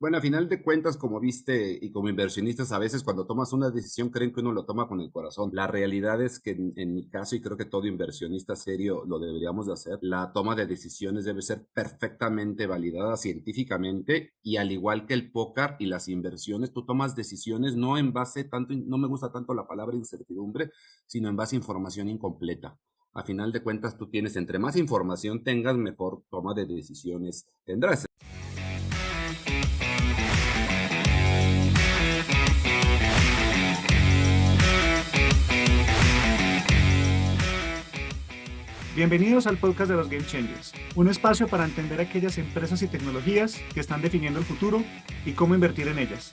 Bueno, a final de cuentas, como viste y como inversionistas, a veces cuando tomas una decisión creen que uno lo toma con el corazón. La realidad es que en mi caso, y creo que todo inversionista serio lo deberíamos de hacer, la toma de decisiones debe ser perfectamente validada científicamente y al igual que el póker y las inversiones, tú tomas decisiones no en base tanto, no me gusta tanto la palabra incertidumbre, sino en base a información incompleta. A final de cuentas, tú tienes, entre más información tengas, mejor toma de decisiones tendrás. Bienvenidos al podcast de los Game Changers, un espacio para entender aquellas empresas y tecnologías que están definiendo el futuro y cómo invertir en ellas.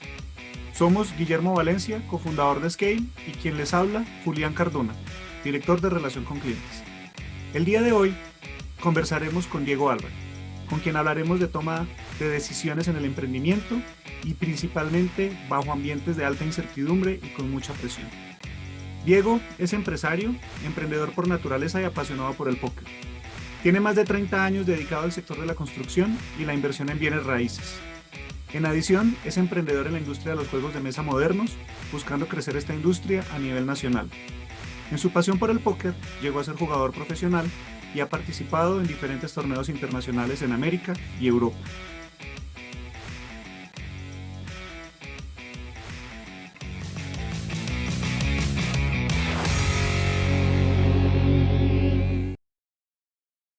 Somos Guillermo Valencia, cofundador de Scale, y quien les habla, Julián Cardona, director de Relación con Clientes. El día de hoy conversaremos con Diego Álvarez, con quien hablaremos de toma de decisiones en el emprendimiento y principalmente bajo ambientes de alta incertidumbre y con mucha presión. Diego es empresario, emprendedor por naturaleza y apasionado por el póker. Tiene más de 30 años dedicado al sector de la construcción y la inversión en bienes raíces. En adición, es emprendedor en la industria de los juegos de mesa modernos, buscando crecer esta industria a nivel nacional. En su pasión por el póker, llegó a ser jugador profesional y ha participado en diferentes torneos internacionales en América y Europa.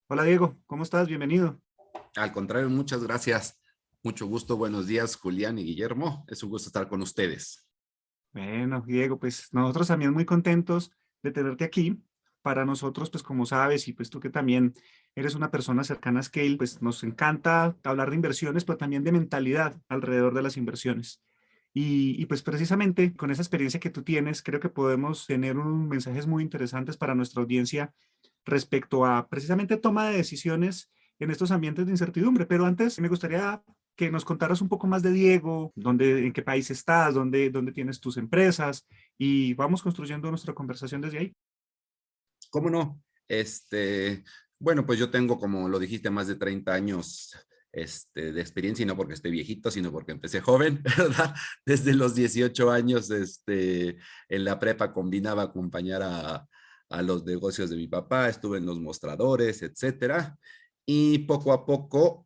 Hola Diego, ¿cómo estás? Bienvenido. Al contrario, muchas gracias. Mucho gusto. Buenos días, Julián y Guillermo. Es un gusto estar con ustedes. Bueno, Diego, pues nosotros también muy contentos de tenerte aquí. Para nosotros, pues como sabes, y pues tú que también eres una persona cercana a Scale, pues nos encanta hablar de inversiones, pero también de mentalidad alrededor de las inversiones. Y pues precisamente con esa experiencia que tú tienes, creo que podemos tener unos mensajes muy interesantes para nuestra audiencia respecto a precisamente toma de decisiones en estos ambientes de incertidumbre. Pero antes me gustaría que nos contaras un poco más de Diego, dónde, en qué país estás, dónde tienes tus empresas y vamos construyendo nuestra conversación desde ahí. ¿Cómo no? Bueno, pues yo tengo, como lo dijiste, más de 30 años de experiencia, y no porque esté viejito, sino porque empecé joven, ¿verdad? Desde los 18 años, en la prepa combinaba acompañar a los negocios de mi papá, estuve en los mostradores, etcétera. Y poco a poco,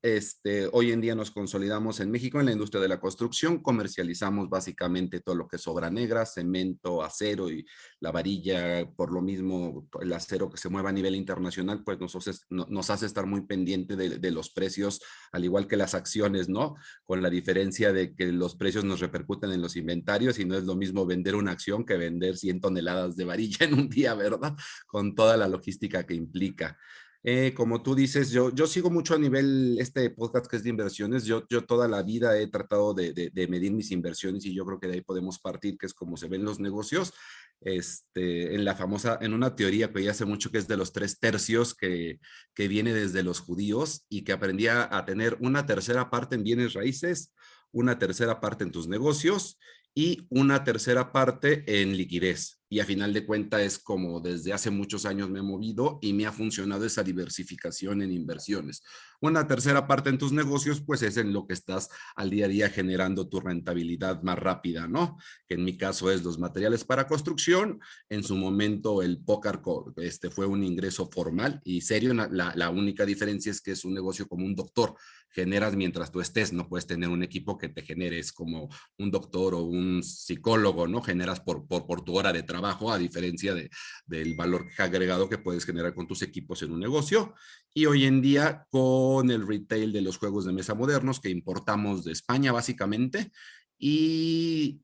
hoy en día nos consolidamos en México en la industria de la construcción, comercializamos básicamente todo lo que es obra negra, cemento, acero y la varilla. Por lo mismo el acero que se mueva a nivel internacional, pues nos hace estar muy pendiente de los precios, al igual que las acciones, ¿no? Con la diferencia de que los precios nos repercuten en los inventarios y no es lo mismo vender una acción que vender 100 toneladas de varilla en un día, ¿verdad? Con toda la logística que implica. Como tú dices, yo sigo mucho a nivel este podcast que es de inversiones. Yo toda la vida he tratado de medir mis inversiones y yo creo que de ahí podemos partir, que es como se ven los negocios. En la famosa, en una teoría que ya hace mucho que es de los tres tercios que viene desde los judíos y que aprendí a tener una tercera parte en bienes raíces, una tercera parte en tus negocios y una tercera parte en liquidez. Y a final de cuentas es como desde hace muchos años me he movido y me ha funcionado esa diversificación en inversiones. Una tercera parte en tus negocios, pues es en lo que estás al día a día generando tu rentabilidad más rápida, ¿no? Que en mi caso es los materiales para construcción. En su momento el póker fue un ingreso formal y serio. La única diferencia es que es un negocio como un doctor. Generas mientras tú estés, no puedes tener un equipo que te generes como un doctor o un psicólogo, ¿no? Generas por tu hora de trabajo, a diferencia del valor agregado que puedes generar con tus equipos en un negocio. Y hoy en día, con el retail de los juegos de mesa modernos que importamos de España, básicamente, y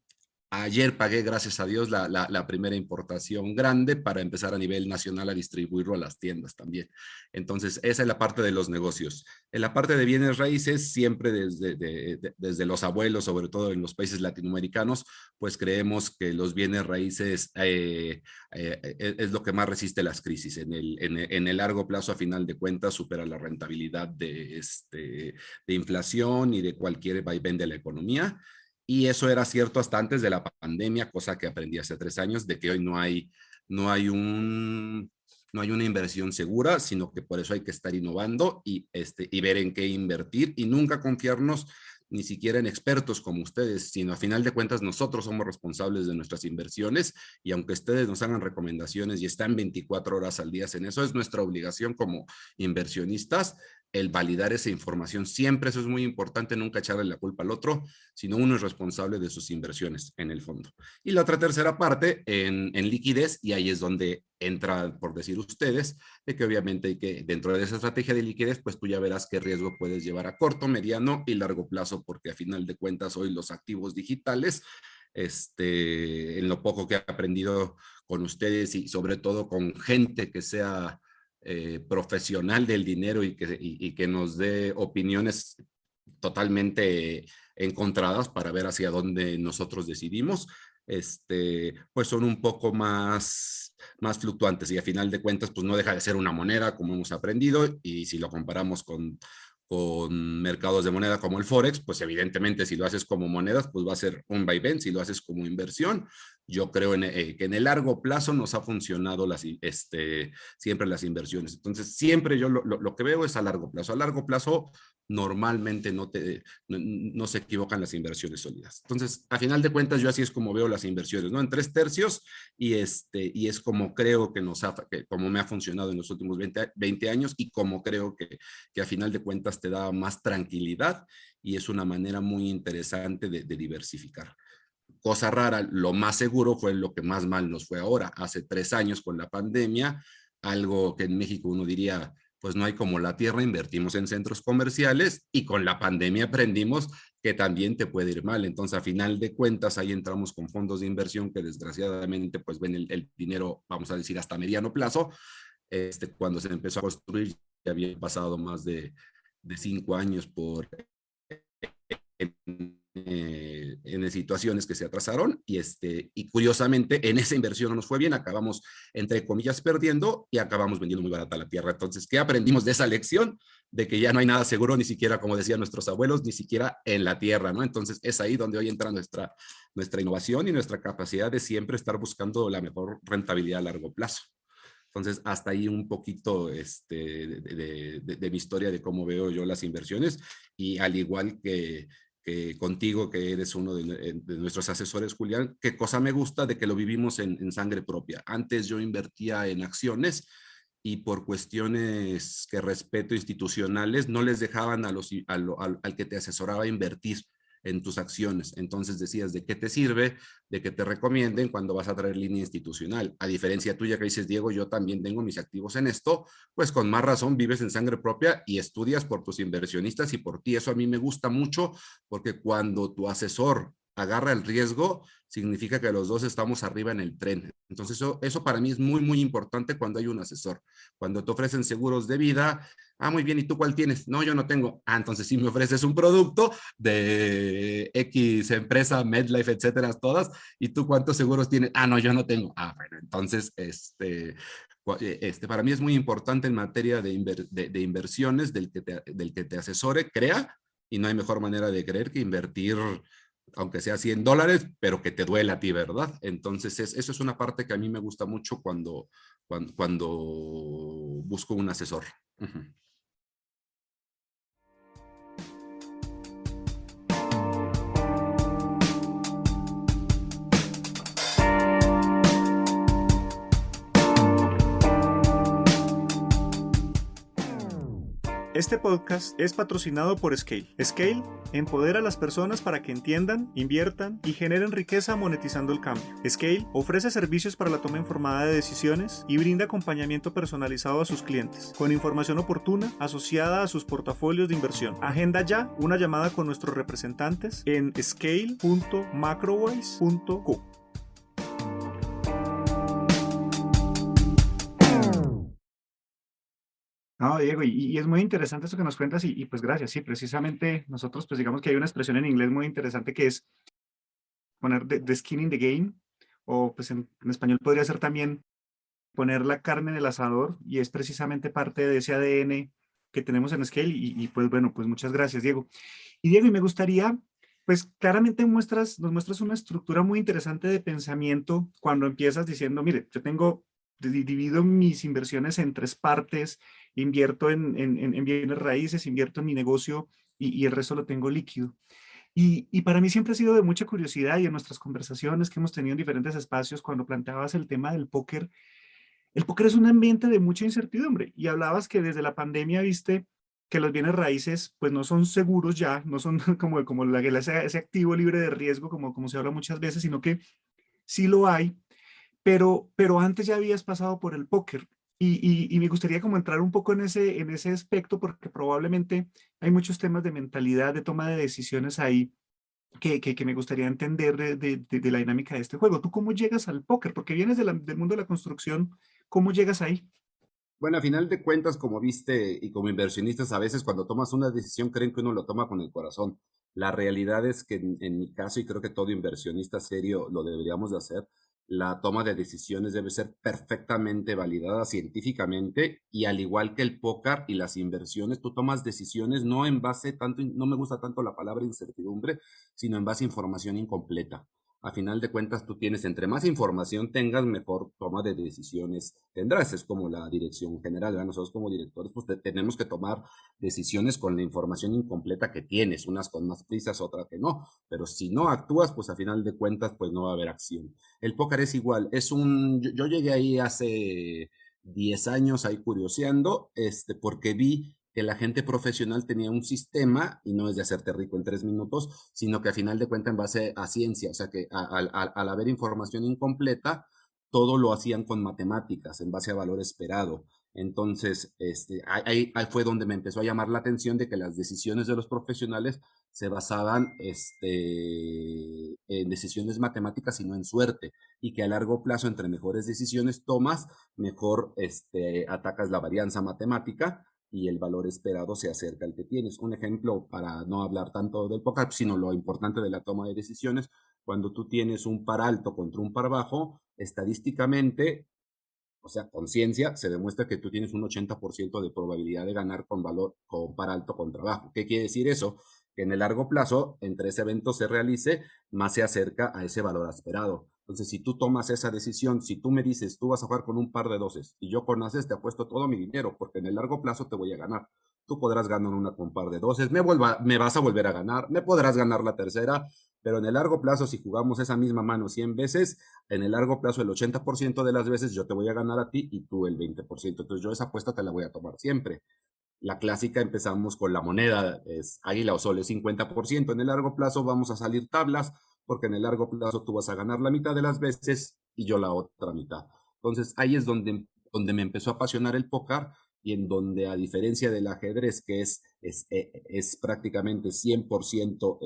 ayer pagué, gracias a Dios, la primera importación grande para empezar a nivel nacional a distribuirlo a las tiendas también. Entonces, esa es la parte de los negocios. En la parte de bienes raíces, siempre desde los abuelos, sobre todo en los países latinoamericanos, pues creemos que los bienes raíces es lo que más resiste las crisis. En el largo plazo, a final de cuentas, supera la rentabilidad de inflación y de cualquier vaivén de la economía. Y eso era cierto hasta antes de la pandemia, cosa que aprendí hace 3 años, de que hoy no hay un, no hay una inversión segura, sino que por eso hay que estar innovando y ver en qué invertir y nunca confiarnos ni siquiera en expertos como ustedes, sino a final de cuentas nosotros somos responsables de nuestras inversiones y aunque ustedes nos hagan recomendaciones y están 24 horas al día en eso, es nuestra obligación como inversionistas el validar esa información. Siempre eso es muy importante, nunca echarle la culpa al otro, sino uno es responsable de sus inversiones en el fondo. Y la otra tercera parte en liquidez, y ahí es donde entra, por decir ustedes, de que obviamente hay que, dentro de esa estrategia de liquidez, pues tú ya verás qué riesgo puedes llevar a corto, mediano y largo plazo, porque a final de cuentas hoy los activos digitales, en lo poco que he aprendido con ustedes y sobre todo con gente que sea profesional del dinero y que nos dé opiniones totalmente encontradas para ver hacia dónde nosotros decidimos, pues son un poco más fluctuantes y a final de cuentas pues no deja de ser una moneda como hemos aprendido y si lo comparamos con mercados de moneda como el Forex, pues evidentemente si lo haces como monedas, pues va a ser un vaivén, si lo haces como inversión, yo creo que en el largo plazo nos ha funcionado siempre las inversiones. Entonces, siempre yo lo que veo es a largo plazo. A largo plazo, normalmente no se equivocan las inversiones sólidas. Entonces, a final de cuentas, yo así es como veo las inversiones, ¿no? En 3/3 y es como creo como me ha funcionado en los últimos 20 años y como creo que a final de cuentas te da más tranquilidad y es una manera muy interesante de diversificar. Cosa rara, lo más seguro fue lo que más mal nos fue ahora. Hace 3 años con la pandemia, algo que en México uno diría, pues no hay como la tierra, invertimos en centros comerciales y con la pandemia aprendimos que también te puede ir mal. Entonces, a final de cuentas, ahí entramos con fondos de inversión que desgraciadamente pues ven el dinero, vamos a decir, hasta mediano plazo. Cuando se empezó a construir, ya había pasado más de 5 años en situaciones que se atrasaron y curiosamente en esa inversión no nos fue bien, acabamos entre comillas perdiendo y acabamos vendiendo muy barata la tierra. Entonces, ¿qué aprendimos de esa lección? De que ya no hay nada seguro, ni siquiera, como decían nuestros abuelos, ni siquiera en la tierra, ¿no? Entonces, es ahí donde hoy entra nuestra innovación y nuestra capacidad de siempre estar buscando la mejor rentabilidad a largo plazo. Entonces, hasta ahí un poquito de mi historia de cómo veo yo las inversiones y al igual que contigo, que eres uno de nuestros asesores, Julián, qué cosa me gusta de que lo vivimos en sangre propia. Antes yo invertía en acciones y por cuestiones que respeto institucionales no les dejaban al que te asesoraba invertir en tus acciones. Entonces decías, ¿de qué te sirve? De que te recomienden cuando vas a traer línea institucional. A diferencia tuya que dices, Diego, yo también tengo mis activos en esto, pues con más razón vives en sangre propia y estudias por tus inversionistas y por ti. Eso a mí me gusta mucho porque cuando tu asesor agarra el riesgo, significa que los dos estamos arriba en el tren. Entonces, eso para mí es muy, muy importante cuando hay un asesor. Cuando te ofrecen seguros de vida, muy bien, ¿y tú cuál tienes? No, yo no tengo. Entonces sí me ofreces un producto de X empresa, MedLife, etcétera, todas, ¿y tú cuántos seguros tienes? No, yo no tengo. Bueno, entonces, para mí es muy importante en materia de inversiones del que te asesore, crea, y no hay mejor manera de creer que invertir aunque sea $100, pero que te duele a ti, ¿verdad? Entonces, eso es una parte que a mí me gusta mucho cuando busco un asesor. Uh-huh. Este podcast es patrocinado por Scale. Scale empodera a las personas para que entiendan, inviertan y generen riqueza monetizando el cambio. Scale ofrece servicios para la toma informada de decisiones y brinda acompañamiento personalizado a sus clientes, con información oportuna asociada a sus portafolios de inversión. Agenda ya una llamada con nuestros representantes en scale.macrowise.co. No, Diego, y es muy interesante esto que nos cuentas y pues gracias, sí, precisamente nosotros pues digamos que hay una expresión en inglés muy interesante que es poner the skin in the game o pues en español podría ser también poner la carne en el asador y es precisamente parte de ese ADN que tenemos en Scale y pues bueno, pues muchas gracias, Diego. Y Diego, y me gustaría, pues claramente nos muestras una estructura muy interesante de pensamiento cuando empiezas diciendo, mire, yo tengo divido mis inversiones en 3 partes invierto en bienes raíces, invierto en mi negocio y el resto lo tengo líquido. Y para mí siempre ha sido de mucha curiosidad y en nuestras conversaciones que hemos tenido en diferentes espacios, cuando planteabas el tema del póker, el póker es un ambiente de mucha incertidumbre y hablabas que desde la pandemia viste que los bienes raíces pues no son seguros ya, no son como ese activo libre de riesgo como se habla muchas veces, sino que sí lo hay, pero antes ya habías pasado por el póker. Y me gustaría como entrar un poco en ese aspecto porque probablemente hay muchos temas de mentalidad, de toma de decisiones ahí que me gustaría entender de la dinámica de este juego. ¿Tú cómo llegas al póker? Porque vienes del mundo de la construcción, ¿cómo llegas ahí? Bueno, a final de cuentas, como viste y como inversionistas, a veces cuando tomas una decisión creen que uno lo toma con el corazón. La realidad es que en mi caso, y creo que todo inversionista serio lo deberíamos de hacer, la toma de decisiones debe ser perfectamente validada científicamente y al igual que el póker y las inversiones, tú tomas decisiones no en base tanto, no me gusta tanto la palabra incertidumbre, sino en base a información incompleta. A final de cuentas, tú tienes, entre más información tengas, mejor toma de decisiones tendrás. Es como la dirección general, ¿verdad? Nosotros como directores, pues tenemos que tomar decisiones con la información incompleta que tienes, unas con más prisas, otras que no. Pero si no actúas, pues a final de cuentas, pues no va a haber acción. El póker es igual, yo llegué ahí hace 10 años ahí curioseando, porque vi que la gente profesional tenía un sistema, y no es de hacerte rico en 3 minutos, sino que a final de cuentas en base a ciencia, o sea que al haber información incompleta, todo lo hacían con matemáticas, en base a valor esperado. Entonces, ahí fue donde me empezó a llamar la atención de que las decisiones de los profesionales se basaban en decisiones matemáticas y no en suerte, y que a largo plazo, entre mejores decisiones tomas, mejor atacas la varianza matemática y el valor esperado se acerca al que tienes. Un ejemplo, para no hablar tanto del póker, sino lo importante de la toma de decisiones, cuando tú tienes un par alto contra un par bajo, estadísticamente, o sea, con ciencia, se demuestra que tú tienes un 80% de probabilidad de ganar con valor, con par alto contra bajo. ¿Qué quiere decir eso? Que en el largo plazo, entre ese evento se realice, más se acerca a ese valor esperado. Entonces, si tú tomas esa decisión, si tú me dices, tú vas a jugar con un par de doces y yo con ases te apuesto todo mi dinero, porque en el largo plazo te voy a ganar. Tú podrás ganar una con par de doces, me vas a volver a ganar, me podrás ganar la tercera, pero en el largo plazo, si jugamos esa misma mano 100 veces, en el largo plazo el 80% de las veces yo te voy a ganar a ti y tú el 20%. Entonces yo esa apuesta te la voy a tomar siempre. La clásica empezamos con la moneda, es águila o sol, es 50%. En el largo plazo vamos a salir tablas, porque en el largo plazo tú vas a ganar la mitad de las veces y yo la otra mitad. Entonces ahí es donde me empezó a apasionar el póker y en donde, a diferencia del ajedrez, que es prácticamente 100%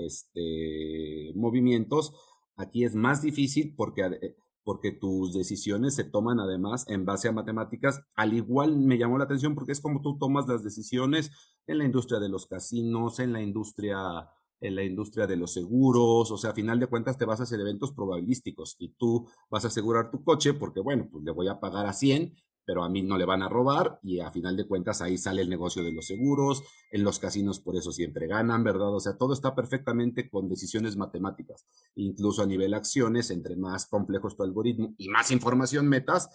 movimientos, aquí es más difícil porque tus decisiones se toman además en base a matemáticas. Al igual me llamó la atención porque es como tú tomas las decisiones en la industria de los casinos, en la industria de los seguros, o sea, a final de cuentas te vas a hacer eventos probabilísticos y tú vas a asegurar tu coche porque, bueno, pues le voy a pagar a 100, pero a mí no le van a robar y a final de cuentas ahí sale el negocio de los seguros, en los casinos por eso siempre ganan, ¿verdad? O sea, todo está perfectamente con decisiones matemáticas, incluso a nivel acciones, entre más complejo es tu algoritmo y más información metas,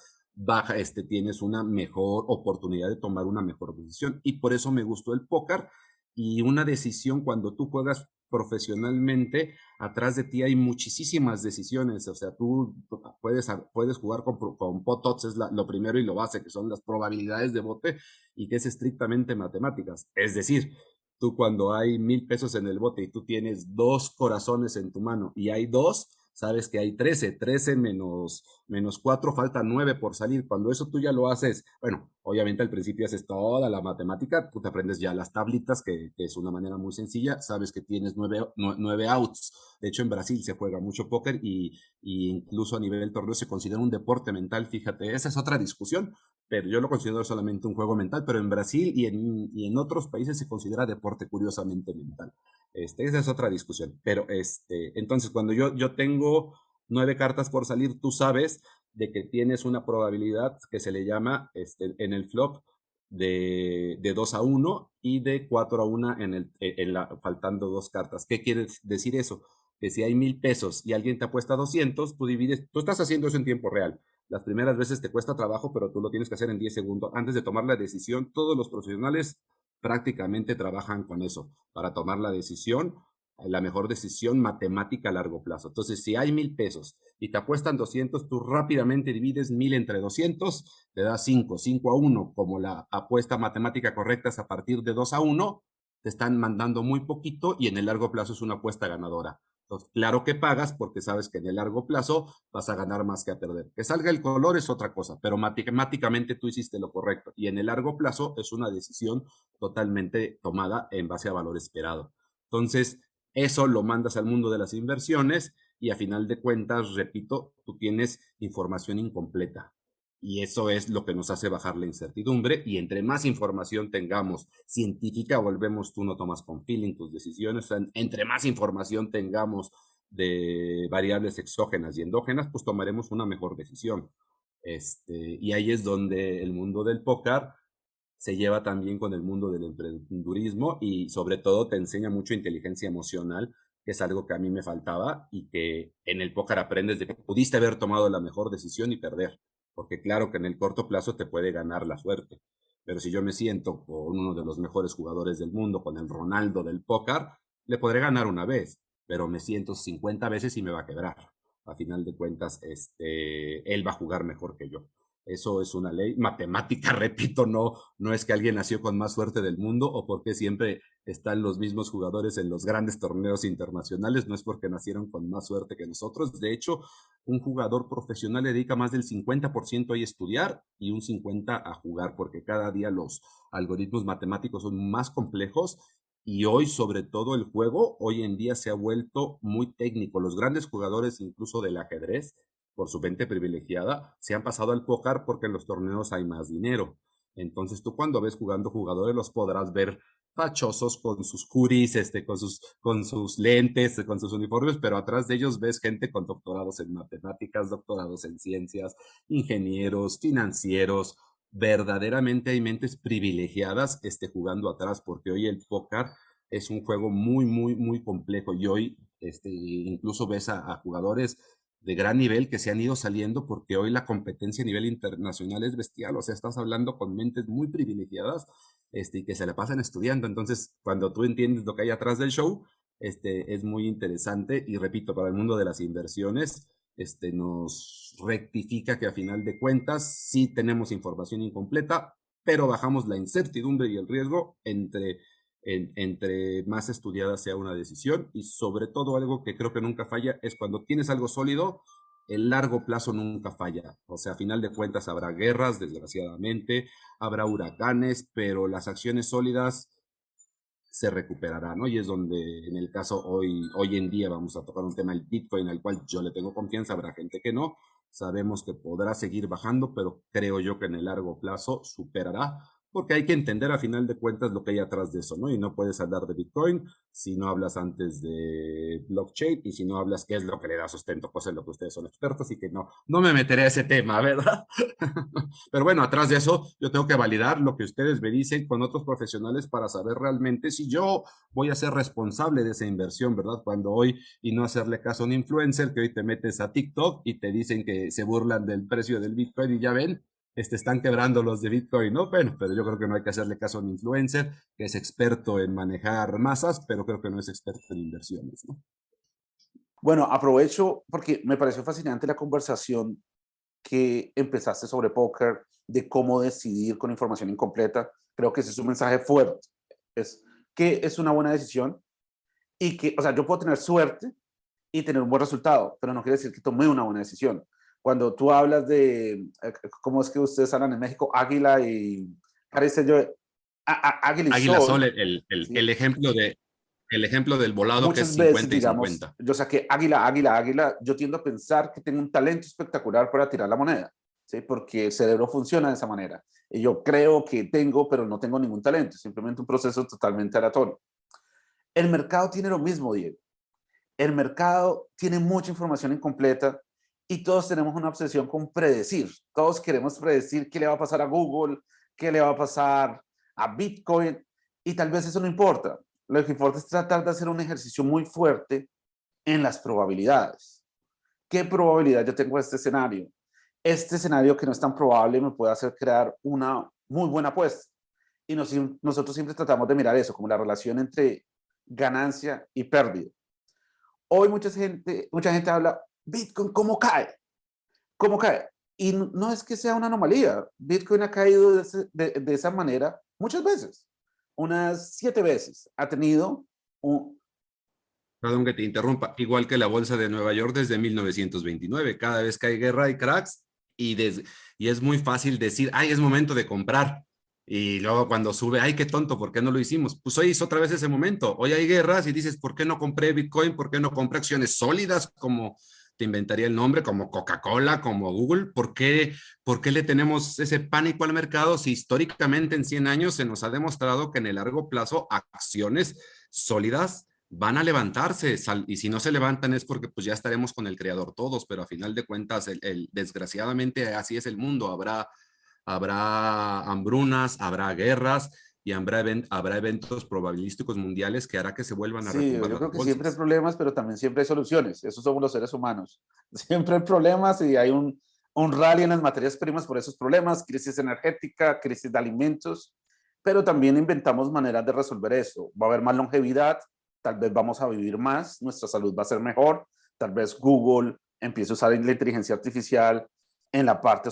tienes una mejor oportunidad de tomar una mejor decisión. Y por eso me gustó el póker y una decisión cuando tú juegas profesionalmente, atrás de ti hay muchísimas decisiones, o sea, tú puedes jugar con pot-odds, es lo primero y lo base, que son las probabilidades de bote y que es estrictamente matemáticas. Es decir, tú cuando hay 1,000 pesos en el bote y tú tienes dos corazones en tu mano y hay dos, sabes que hay 13 menos 4, falta 9 por salir. Cuando eso tú ya lo haces, bueno, obviamente al principio haces toda la matemática, tú te aprendes ya las tablitas, que es una manera muy sencilla, sabes que tienes 9 outs. De hecho, en Brasil se juega mucho póker y incluso a nivel del torneo se considera un deporte mental, fíjate, esa es otra discusión, pero yo lo considero solamente un juego mental, pero en Brasil y en otros países se considera deporte curiosamente mental. Esa es otra discusión, pero entonces cuando yo tengo 9 cartas por salir, tú sabes de que tienes una probabilidad que se le llama en el flop de 2-1 y de 4-1 faltando 2 cartas. ¿Qué quiere decir eso? Que si hay 1,000 pesos y alguien te apuesta 200, tú estás haciendo eso en tiempo real. Las primeras veces te cuesta trabajo, pero tú lo tienes que hacer en 10 segundos. Antes de tomar la decisión, todos los profesionales prácticamente trabajan con eso, para tomar la mejor decisión matemática a largo plazo. Entonces, si hay 1,000 pesos y te apuestan 200, tú rápidamente divides 1,000 entre 200, te da 5 a 1, como la apuesta matemática correcta es a partir de 2 a 1, te están mandando muy poquito y en el largo plazo es una apuesta ganadora. Entonces, claro que pagas porque sabes que en el largo plazo vas a ganar más que a perder. Que salga el color es otra cosa, pero matemáticamente tú hiciste lo correcto y en el largo plazo es una decisión totalmente tomada en base a valor esperado. Entonces, eso lo mandas al mundo de las inversiones y a final de cuentas, repito, tú tienes información incompleta. Y eso es lo que nos hace bajar la incertidumbre y entre más información tengamos científica, volvemos, tú no tomas con feeling tus decisiones, o sea, entre más información tengamos de variables exógenas y endógenas, pues tomaremos una mejor decisión. Y ahí es donde el mundo del póker se lleva también con el mundo del emprendurismo y sobre todo te enseña mucho inteligencia emocional, que es algo que a mí me faltaba y que en el póker aprendes de que pudiste haber tomado la mejor decisión y perder, porque claro que en el corto plazo te puede ganar la suerte, pero si yo me siento con uno de los mejores jugadores del mundo, con el Ronaldo del póker, le podré ganar una vez, pero me siento 50 veces y me va a quebrar. A final de cuentas, él va a jugar mejor que yo. Eso es una ley matemática, repito, no es que alguien nació con más suerte del mundo o porque siempre están los mismos jugadores en los grandes torneos internacionales, no es porque nacieron con más suerte que nosotros. De hecho, un jugador profesional le dedica más del 50% a estudiar y un 50% a jugar, porque cada día los algoritmos matemáticos son más complejos y hoy, sobre todo el juego, hoy en día se ha vuelto muy técnico. Los grandes jugadores, incluso del ajedrez, por su mente privilegiada, se han pasado al póker porque en los torneos hay más dinero. Entonces tú cuando ves jugando jugadores los podrás ver fachosos con sus curis, con sus lentes, con sus uniformes, pero atrás de ellos ves gente con doctorados en matemáticas, doctorados en ciencias, ingenieros, financieros. Verdaderamente hay mentes privilegiadas jugando atrás, porque hoy el póker es un juego muy, muy, muy complejo y hoy incluso ves a jugadores de gran nivel que se han ido saliendo porque hoy la competencia a nivel internacional es bestial, o sea, estás hablando con mentes muy privilegiadas y que se la pasan estudiando, entonces cuando tú entiendes lo que hay atrás del show, es muy interesante y repito, para el mundo de las inversiones, nos rectifica que a final de cuentas sí tenemos información incompleta, pero bajamos la incertidumbre y el riesgo entre más estudiada sea una decisión y sobre todo algo que creo que nunca falla es cuando tienes algo sólido, el largo plazo nunca falla. O sea, a final de cuentas habrá guerras, desgraciadamente, habrá huracanes, pero las acciones sólidas se recuperarán, ¿no? Y es donde en el caso hoy en día vamos a tocar un tema, el Bitcoin, al cual yo le tengo confianza, habrá gente que no. Sabemos que podrá seguir bajando, pero creo yo que en el largo plazo superará, porque hay que entender a final de cuentas lo que hay atrás de eso, ¿no? Y no puedes hablar de Bitcoin si no hablas antes de blockchain y si no hablas qué es lo que le da sustento, pues en lo que ustedes son expertos y que no me meteré a ese tema, ¿verdad? Pero bueno, atrás de eso yo tengo que validar lo que ustedes me dicen con otros profesionales para saber realmente si yo voy a ser responsable de esa inversión, ¿verdad? Cuando hoy, y no hacerle caso a un influencer que hoy te metes a TikTok y te dicen que se burlan del precio del Bitcoin y ya ven, están quebrando los de Bitcoin, ¿no? Bueno, pero yo creo que no hay que hacerle caso a un influencer que es experto en manejar masas, pero creo que no es experto en inversiones, ¿no? Bueno, aprovecho porque me pareció fascinante la conversación que empezaste sobre póker, de cómo decidir con información incompleta. Creo que ese es un mensaje fuerte. Es que es una buena decisión y que, o sea, yo puedo tener suerte y tener un buen resultado, pero no quiere decir que tomé una buena decisión. Cuando tú hablas de, ¿cómo es que ustedes hablan en México? Águila y, parece yo, águila y Águila sol. Sol, ¿Sí? el ejemplo del volado que es Muchas veces, 50 y digamos, 50. yo saqué águila, águila, águila, yo tiendo a pensar que tengo un talento espectacular para tirar la moneda, ¿sí? Porque el cerebro funciona de esa manera. Y yo creo que tengo, pero no tengo ningún talento, simplemente un proceso totalmente aleatorio. El mercado tiene lo mismo, Diego. El mercado tiene mucha información incompleta y todos tenemos una obsesión con predecir. Todos queremos predecir qué le va a pasar a Google, qué le va a pasar a Bitcoin, y tal vez eso no importa. Lo que importa es tratar de hacer un ejercicio muy fuerte en las probabilidades. ¿Qué probabilidad yo tengo de este escenario? este escenario que no es tan probable me puede hacer crear una muy buena apuesta. Y nosotros siempre tratamos de mirar eso, como la relación entre ganancia y pérdida. Hoy mucha gente habla, Bitcoin, ¿cómo cae? ¿Cómo cae? Y no es que sea una anomalía. Bitcoin ha caído de esa manera muchas veces. Unas 7 veces ha tenido un... Perdón que te interrumpa, igual que la bolsa de Nueva York desde 1929. Cada vez que hay guerra hay cracks y es muy fácil decir, ay, es momento de comprar. Y luego cuando sube, ay, qué tonto, ¿por qué no lo hicimos? Pues hoy es otra vez ese momento. Hoy hay guerras y dices, ¿por qué no compré Bitcoin? ¿Por qué no compré acciones sólidas como te inventaría el nombre, como Coca-Cola, como Google? ¿Por qué le tenemos ese pánico al mercado si históricamente en 100 años se nos ha demostrado que en el largo plazo acciones sólidas van a levantarse y si no se levantan es porque pues ya estaremos con el creador todos, pero a final de cuentas, desgraciadamente así es el mundo, habrá hambrunas, habrá guerras y habrá eventos probabilísticos mundiales que hará que se vuelvan a Sí, retumbar yo las creo que siempre hay bolsas. problemas, pero también siempre hay soluciones. Esos somos los seres humanos. Siempre hay problemas y hay un rally en las materias primas por esos problemas, crisis energética, crisis de alimentos, pero también inventamos maneras de resolver eso. Va a haber más longevidad, tal vez vamos a vivir más, nuestra salud va a ser mejor, tal vez Google empiece a usar la inteligencia artificial en la parte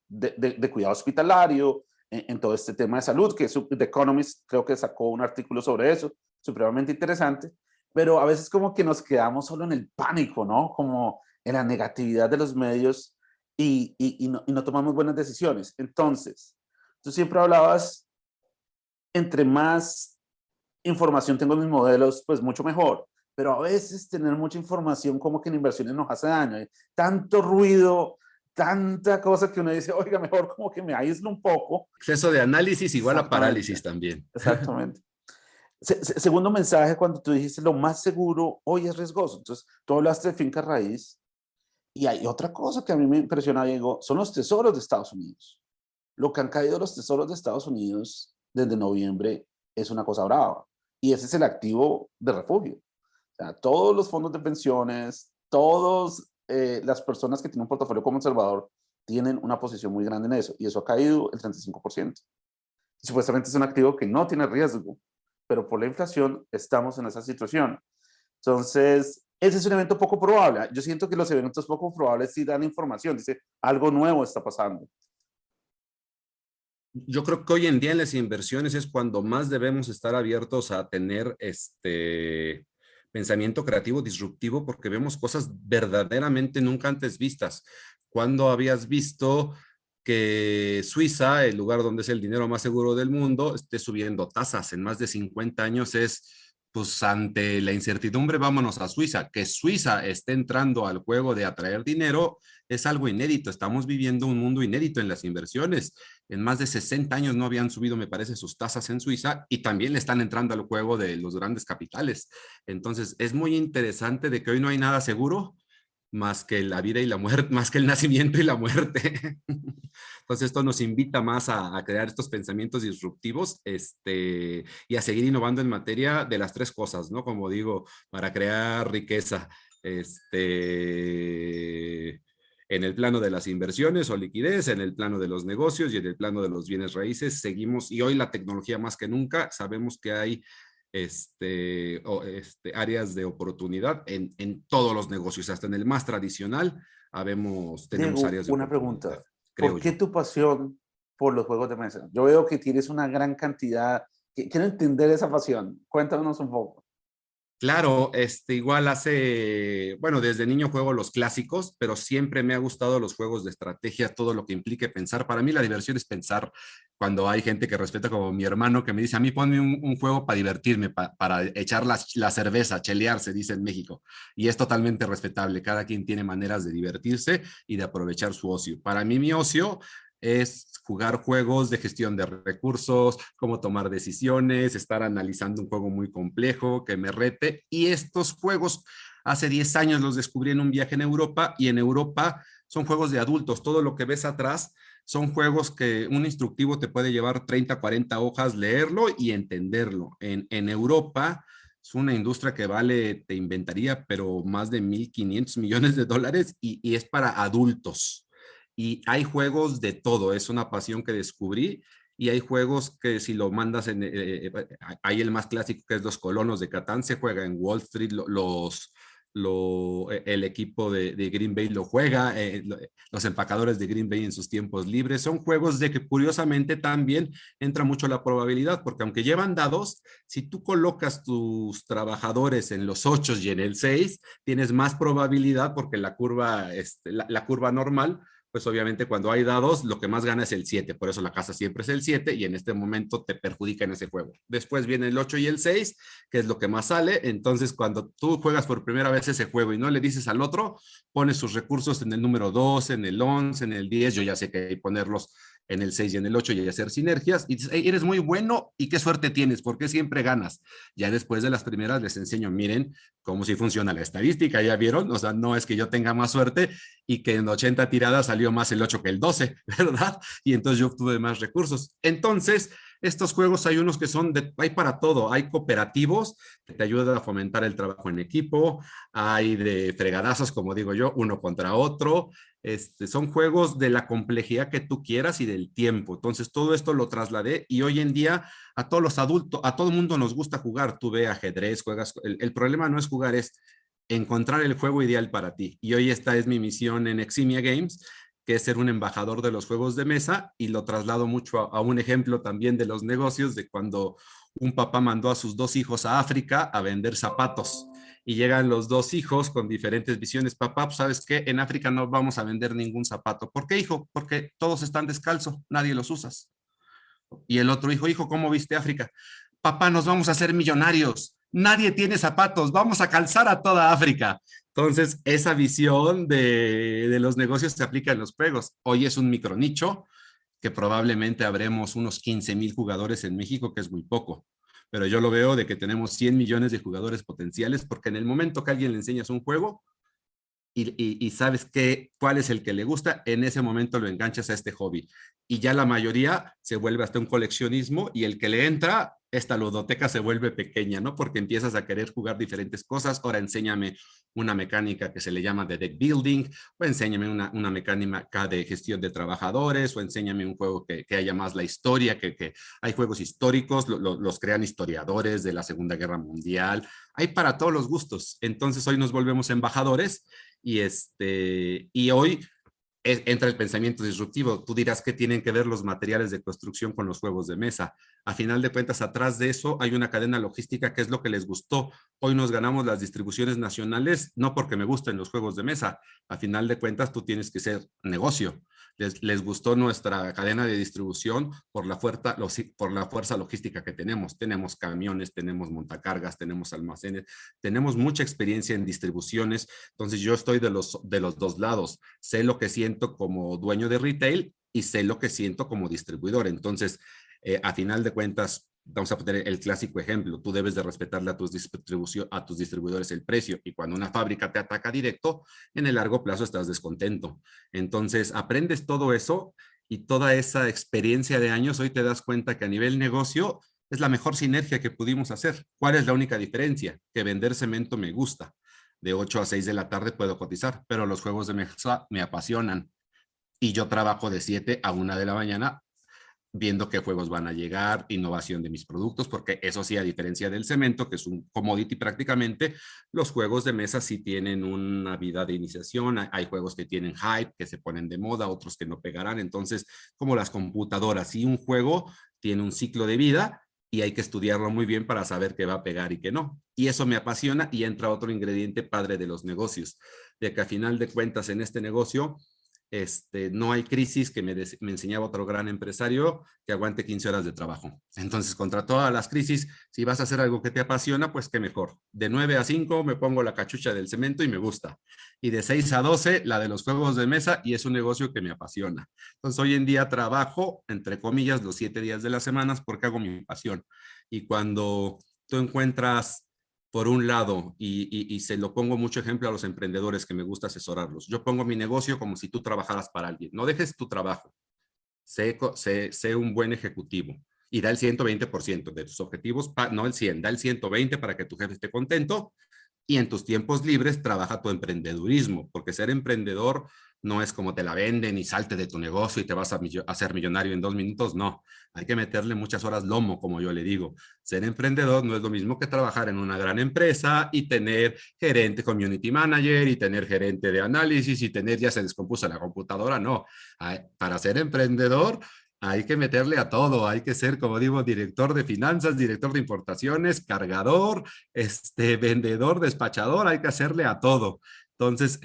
de cuidado hospitalario, en todo este tema de salud, que The Economist creo que sacó un artículo sobre eso, supremamente interesante, pero a veces como que nos quedamos solo en el pánico, ¿no? Como en la negatividad de los medios y no tomamos buenas decisiones. Entonces, tú siempre hablabas, entre más información tengo en mis modelos, pues mucho mejor. Pero a veces tener mucha información como que en inversiones nos hace daño. Hay tanto ruido, tanta cosa que uno dice, oiga, mejor como que me aíslo un poco. Exceso de análisis igual a parálisis Exactamente, también. exactamente. Segundo mensaje, cuando tú dijiste lo más seguro hoy es riesgoso. Entonces, tú hablaste de finca raíz y hay otra cosa que a mí me impresiona, Diego, son los tesoros de Estados Unidos. Lo que han caído los tesoros de Estados Unidos desde noviembre es una cosa brava. Y ese es el activo de refugio. O sea, todos los fondos de pensiones, todas las personas que tienen un portafolio conservador tienen una posición muy grande en eso. Y eso ha caído el 35%. Supuestamente es un activo que no tiene riesgo, pero por la inflación estamos en esa situación. Entonces, ese es un evento poco probable. Yo siento que los eventos poco probables sí dan información, dice, algo nuevo está pasando. Yo creo que hoy en día en las inversiones es cuando más debemos estar abiertos a tener pensamiento creativo, disruptivo, porque vemos cosas verdaderamente nunca antes vistas. ¿Cuándo habías visto que Suiza, el lugar donde es el dinero más seguro del mundo, esté subiendo tasas en más de 50 años? Pues ante la incertidumbre, vámonos a Suiza. Que Suiza esté entrando al juego de atraer dinero es algo inédito. Estamos viviendo un mundo inédito en las inversiones. En más de 60 años no habían subido, me parece, sus tasas en Suiza y también le están entrando al juego de los grandes capitales. Entonces, es muy interesante de que hoy no hay nada seguro más que la vida y la muerte, más que el nacimiento y la muerte. Entonces, esto nos invita más a crear estos pensamientos disruptivos y a seguir innovando en materia de las tres cosas, ¿no? Como digo, para crear riqueza. En el plano de las inversiones o liquidez, en el plano de los negocios y en el plano de los bienes raíces, seguimos, y hoy la tecnología más que nunca, sabemos que hay áreas de oportunidad en todos los negocios, hasta en el más tradicional, tenemos Diego, áreas de una pregunta. oportunidad, creo ¿Por qué yo. tu pasión por los juegos de mesa? Yo veo que tienes una gran cantidad. Quiero entender esa pasión. Cuéntanos un poco. Claro, igual bueno, desde niño juego los clásicos, pero siempre me ha gustado los juegos de estrategia, todo lo que implique pensar. Para mí la diversión es pensar. Cuando hay gente que respeta, como mi hermano, que me dice, a mí ponme un juego para divertirme, para echar la cerveza, chelear, se dice en México. Y es totalmente respetable. Cada quien tiene maneras de divertirse y de aprovechar su ocio. Para mí mi ocio es jugar juegos de gestión de recursos, cómo tomar decisiones, estar analizando un juego muy complejo que me rete. Y estos juegos, hace 10 años los descubrí en un viaje en Europa y en Europa son juegos de adultos. Todo lo que ves atrás son juegos que un instructivo te puede llevar 30, 40 hojas, leerlo y entenderlo. En Europa es una industria que vale, te inventaría, pero más de 1.500 millones de dólares y es para adultos. y hay juegos de todo, es una pasión que descubrí. Y hay juegos que si lo mandas hay el más clásico que es los colonos de Catán, se juega en Wall Street, el equipo de Green Bay lo juega, los empacadores de Green Bay en sus tiempos libres. Son juegos de que curiosamente también entra mucho la probabilidad, porque aunque llevan dados, si tú colocas tus trabajadores en los 8 y en el 6, tienes más probabilidad porque la curva, la curva normal, pues obviamente cuando hay dados, lo que más gana es el 7, por eso la casa siempre es el 7 y en este momento te perjudica en ese juego. Después viene el 8 y el 6, que es lo que más sale, entonces cuando tú juegas por primera vez ese juego y no le dices al otro, pones sus recursos en el número 2, en el 11, en el 10, yo ya sé que hay que ponerlos en el 6 y en el 8 y hacer sinergias, y dices, hey, eres muy bueno y qué suerte tienes, porque siempre ganas. Ya después de las primeras les enseño, miren cómo si funciona la estadística, ya vieron, o sea, no es que yo tenga más suerte y que en 80 tiradas salió más el 8 que el 12, ¿verdad? Y entonces yo obtuve más recursos. Entonces, estos juegos hay unos que hay para todo, hay cooperativos que te ayudan a fomentar el trabajo en equipo, hay de fregadazos, como digo yo, uno contra otro, son juegos de la complejidad que tú quieras y del tiempo. Entonces, todo esto lo trasladé y hoy en día a todos los adultos, a todo el mundo nos gusta jugar. Tú ve ajedrez, juegas. El problema no es jugar, es encontrar el juego ideal para ti. Y hoy esta es mi misión en Eximia Games, que es ser un embajador de los juegos de mesa, y lo traslado mucho a un ejemplo también de los negocios, de cuando un papá mandó a sus 2 hijos a África a vender zapatos y llegan los 2 hijos con diferentes visiones. Papá, pues, ¿sabes qué? En África no vamos a vender ningún zapato. ¿Por qué, hijo? Porque todos están descalzos, nadie los usa. Y el otro hijo, hijo, ¿cómo viste África? Papá, nos vamos a hacer millonarios. Nadie tiene zapatos, vamos a calzar a toda África. Entonces, esa visión de los negocios se aplica en los juegos. Hoy es un micronicho que probablemente habremos unos 15,000 jugadores en México, que es muy poco. Pero yo lo veo de que tenemos 100 millones de jugadores potenciales, porque en el momento que a alguien le enseñas un juego, y sabes cuál es el que le gusta, en ese momento lo enganchas a este hobby. Y ya la mayoría se vuelve hasta un coleccionismo y el que le entra, esta ludoteca se vuelve pequeña, ¿no? Porque empiezas a querer jugar diferentes cosas. Ahora enséñame una mecánica que se le llama de deck building, o enséñame una mecánica de gestión de trabajadores, o enséñame un juego que haya más la historia, que hay juegos históricos, los crean historiadores de la Segunda Guerra Mundial. Hay para todos los gustos. Entonces hoy nos volvemos embajadores y hoy entra el pensamiento disruptivo. Tú dirás que tienen que ver los materiales de construcción con los juegos de mesa. A final de cuentas, atrás de eso hay una cadena logística que es lo que les gustó. Hoy nos ganamos las distribuciones nacionales, no porque me gusten los juegos de mesa. A final de cuentas, tú tienes que ser negocio. Les gustó nuestra cadena de distribución por la fuerza logística que tenemos. Tenemos camiones, tenemos montacargas, tenemos almacenes, tenemos mucha experiencia en distribuciones. Entonces yo estoy de los 2 lados. Sé lo que siento como dueño de retail y sé lo que siento como distribuidor. Entonces, a final de cuentas, vamos a poner el clásico ejemplo, tú debes de respetarle a tus distribuidores el precio, y cuando una fábrica te ataca directo, en el largo plazo estás descontento. Entonces, aprendes todo eso y toda esa experiencia de años, hoy te das cuenta que a nivel negocio es la mejor sinergia que pudimos hacer. ¿Cuál es la única diferencia? Que vender cemento me gusta. De 8 a 6 de la tarde puedo cotizar, pero los juegos de mesa me apasionan. Y yo trabajo de 7 a 1 de la mañana viendo qué juegos van a llegar, innovación de mis productos, porque eso sí, a diferencia del cemento, que es un commodity prácticamente, los juegos de mesa sí tienen una vida de iniciación. Hay juegos que tienen hype, que se ponen de moda, otros que no pegarán. Entonces, como las computadoras, sí, un juego tiene un ciclo de vida y hay que estudiarlo muy bien para saber qué va a pegar y qué no. Y eso me apasiona, y entra otro ingrediente padre de los negocios, de que a final de cuentas en este negocio no hay crisis, que me enseñaba otro gran empresario, que aguante 15 horas de trabajo. Entonces, contra todas las crisis, si vas a hacer algo que te apasiona, pues qué mejor. De 9 a 5 me pongo la cachucha del cemento y me gusta. Y de 6 a 12 la de los juegos de mesa, y es un negocio que me apasiona. Entonces, hoy en día trabajo, entre comillas, los 7 días de las semanas porque hago mi pasión. Y cuando tú encuentras por un lado, y se lo pongo mucho ejemplo a los emprendedores que me gusta asesorarlos. Yo pongo mi negocio como si tú trabajaras para alguien. No dejes tu trabajo. Sé un buen ejecutivo y da el 120% de tus objetivos, no el 100, da el 120 para que tu jefe esté contento, y en tus tiempos libres trabaja tu emprendedurismo, porque ser emprendedor no es como te la venden y salte de tu negocio y te vas a ser millonario en 2 minutos, no. Hay que meterle muchas horas lomo, como yo le digo. Ser emprendedor no es lo mismo que trabajar en una gran empresa y tener gerente, community manager y tener gerente de análisis y tener, ya se descompuso la computadora, no. Para ser emprendedor hay que meterle a todo, hay que ser, como digo, director de finanzas, director de importaciones, cargador, vendedor, despachador, hay que hacerle a todo. Entonces,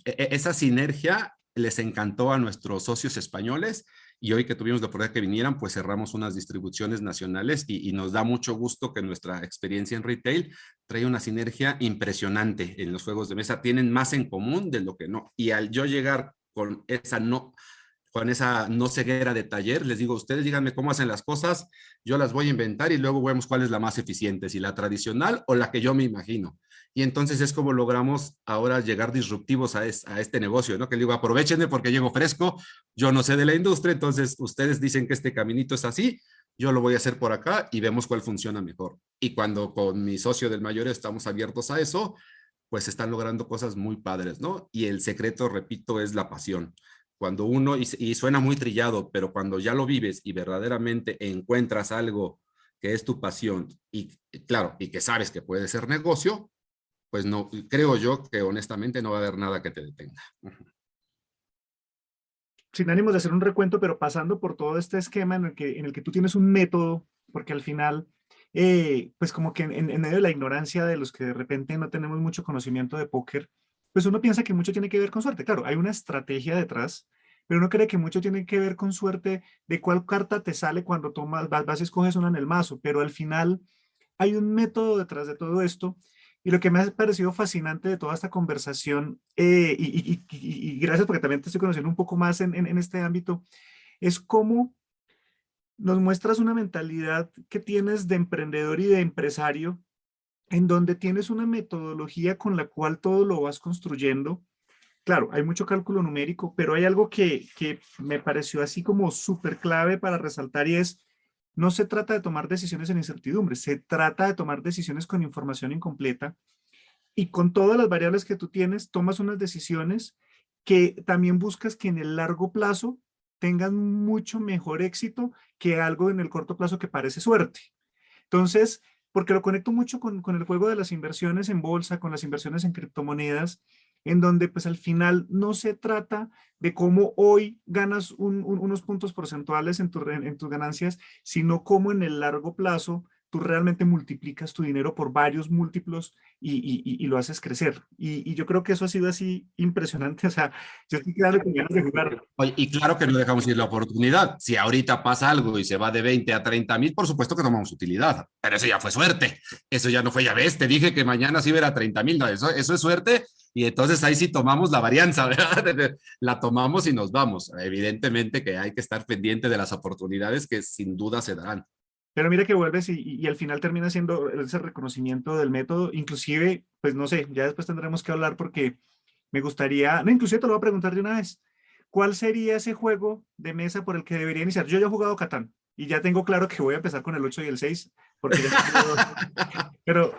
esa sinergia les encantó a nuestros socios españoles y hoy que tuvimos la oportunidad que vinieran, pues cerramos unas distribuciones nacionales y nos da mucho gusto que nuestra experiencia en retail trae una sinergia impresionante en los juegos de mesa. Tienen más en común de lo que no. Y al yo llegar con esa no ceguera de taller, les digo, ustedes díganme cómo hacen las cosas, yo las voy a inventar y luego vemos cuál es la más eficiente, si la tradicional o la que yo me imagino. Y entonces es como logramos ahora llegar disruptivos a este negocio, ¿no? Que le digo, aprovechenme porque llego fresco, yo no sé de la industria, entonces ustedes dicen que este caminito es así, yo lo voy a hacer por acá y vemos cuál funciona mejor. Y cuando con mi socio del mayoreo estamos abiertos a eso, pues están logrando cosas muy padres, ¿no? Y el secreto, repito, es la pasión. Cuando uno, y suena muy trillado, pero cuando ya lo vives y verdaderamente encuentras algo que es tu pasión y claro, y que sabes que puede ser negocio, pues no, creo yo que honestamente no va a haber nada que te detenga. Sin ánimos de hacer un recuento, pero pasando por todo este esquema en el que tú tienes un método, porque al final, pues como que en medio de la ignorancia de los que de repente no tenemos mucho conocimiento de póker, pues uno piensa que mucho tiene que ver con suerte. Claro, hay una estrategia detrás, pero uno cree que mucho tiene que ver con suerte de cuál carta te sale cuando tomas, vas y escoges una en el mazo, pero al final hay un método detrás de todo esto. Y lo que me ha parecido fascinante de toda esta conversación, y gracias porque también te estoy conociendo un poco más en este ámbito, es cómo nos muestras una mentalidad que tienes de emprendedor y de empresario, en donde tienes una metodología con la cual todo lo vas construyendo. Claro, hay mucho cálculo numérico, pero hay algo que me pareció así como súper clave para resaltar y es, no se trata de tomar decisiones en incertidumbre, se trata de tomar decisiones con información incompleta y con todas las variables que tú tienes, tomas unas decisiones que también buscas que en el largo plazo tengan mucho mejor éxito que algo en el corto plazo que parece suerte. Entonces, porque lo conecto mucho con el juego de las inversiones en bolsa, con las inversiones en criptomonedas, en donde pues al final no se trata de cómo hoy ganas unos puntos porcentuales en tus ganancias, sino cómo en el largo plazo tú realmente multiplicas tu dinero por varios múltiplos y lo haces crecer. Y yo creo que eso ha sido así impresionante. O sea, yo estoy claro con ganas de jugar. Oye, y claro que no dejamos ir la oportunidad. Si ahorita pasa algo y se va de 20 a 30,000, por supuesto que tomamos utilidad. Pero eso ya fue suerte. Eso ya no fue, ya ves, te dije que mañana sí verá 30,000. No, eso es suerte. Y entonces ahí sí tomamos la varianza, ¿verdad? La tomamos y nos vamos. Evidentemente que hay que estar pendiente de las oportunidades que sin duda se darán. Pero mira que vuelves y al final termina siendo ese reconocimiento del método. Inclusive, pues no sé, ya después tendremos que hablar porque me gustaría, no, inclusive te lo voy a preguntar de una vez. ¿Cuál sería ese juego de mesa por el que debería iniciar? Yo ya he jugado Catán y ya tengo claro que voy a empezar con el 8 y el 6, porque pero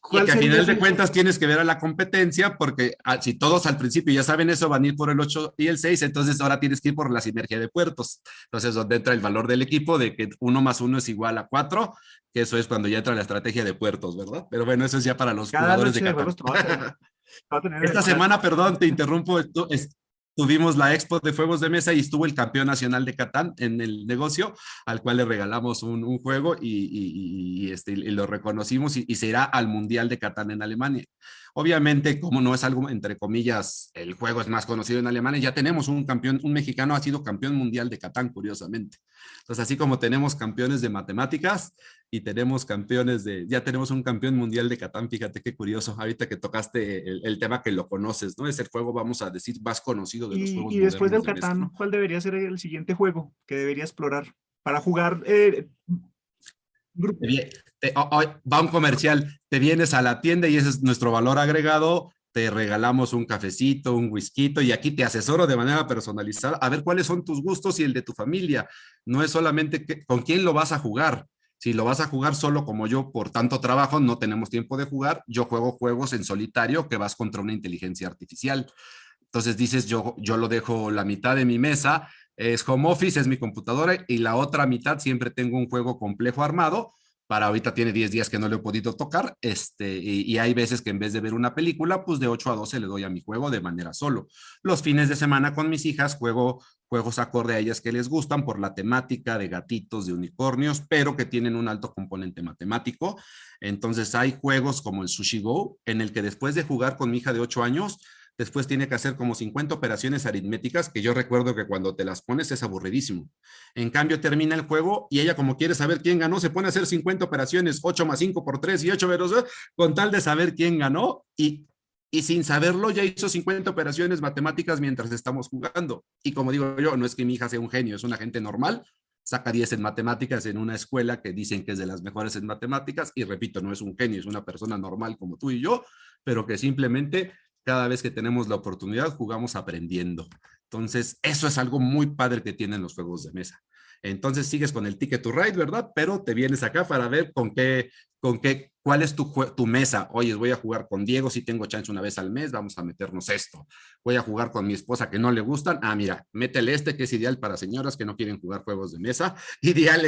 Y ¿cuál que a sería final ese de cuentas tienes que ver a la competencia porque si todos al principio ya saben eso, van a ir por el 8 y el 6, entonces ahora tienes que ir por la sinergia de puertos. Entonces, donde entra el valor del equipo de que 1 más 1 es igual a 4, que eso es cuando ya entra la estrategia de puertos, ¿verdad? Pero bueno, eso es ya para los cada jugadores de noche de Catán. juegos? Va a tener Esta semana, perdón, te interrumpo, tuvimos la expo de juegos de mesa y estuvo el campeón nacional de Catán en el negocio, al cual le regalamos un juego y lo reconocimos y se irá al Mundial de Catán en Alemania. Obviamente, como no es algo, entre comillas, el juego es más conocido en Alemania, ya tenemos un campeón, un mexicano ha sido campeón mundial de Catán, curiosamente. Entonces, así como tenemos campeones de matemáticas y tenemos campeones ya tenemos un campeón mundial de Catán, fíjate qué curioso, ahorita que tocaste el tema que lo conoces, ¿no? Es el juego, vamos a decir, más conocido de los juegos y después modernos del de mesa, Catán, ¿no? ¿cuál debería ser el siguiente juego que debería explorar para jugar grupo? Va un comercial, te vienes a la tienda y ese es nuestro valor agregado, te regalamos un cafecito, un whisky y aquí te asesoro de manera personalizada a ver cuáles son tus gustos y el de tu familia. No es solamente con quién lo vas a jugar. Si lo vas a jugar solo como yo, por tanto trabajo, no tenemos tiempo de jugar. Yo juego juegos en solitario que vas contra una inteligencia artificial. Entonces dices, yo lo dejo la mitad de mi mesa, es home office, es mi computadora, y la otra mitad siempre tengo un juego complejo armado. Para ahorita tiene 10 días que no le he podido tocar, y hay veces que en vez de ver una película, pues de 8 a 12 le doy a mi juego de manera solo. Los fines de semana con mis hijas juego juegos acorde a ellas que les gustan por la temática de gatitos, de unicornios, pero que tienen un alto componente matemático. Entonces hay juegos como el Sushi Go, en el que después de jugar con mi hija de 8 años, después tiene que hacer como 50 operaciones aritméticas, que yo recuerdo que cuando te las pones es aburridísimo. En cambio, termina el juego y ella, como quiere saber quién ganó, se pone a hacer 50 operaciones, 8 más 5 por 3 y 8 menos 2, con tal de saber quién ganó, y sin saberlo ya hizo 50 operaciones matemáticas mientras estamos jugando. Y como digo yo, no es que mi hija sea un genio, es una gente normal, saca 10 en matemáticas en una escuela que dicen que es de las mejores en matemáticas, y repito, no es un genio, es una persona normal como tú y yo, pero que simplemente cada vez que tenemos la oportunidad jugamos aprendiendo. Entonces, eso es algo muy padre que tienen los juegos de mesa. Entonces sigues con el Ticket to Ride, ¿verdad? Pero te vienes acá para ver cuál es tu mesa. Oye, voy a jugar con Diego si tengo chance una vez al mes, vamos a meternos esto. Voy a jugar con mi esposa que no le gustan. Ah, mira, métele que es ideal para señoras que no quieren jugar juegos de mesa. Ideal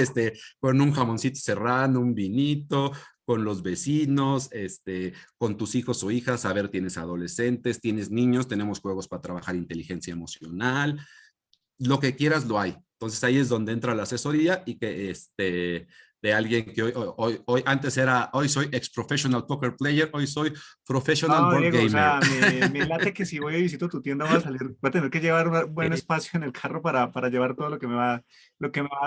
con un jamoncito serrano, un vinito, con los vecinos, con tus hijos o hijas. A ver, tienes adolescentes, tienes niños, tenemos juegos para trabajar inteligencia emocional, lo que quieras lo hay. Entonces ahí es donde entra la asesoría, y que de alguien que hoy soy ex professional poker player, hoy soy professional No, board Diego, o gamer. sea, me late que si voy y visito tu tienda voy a tener que llevar un buen espacio en el carro para llevar todo lo que me vas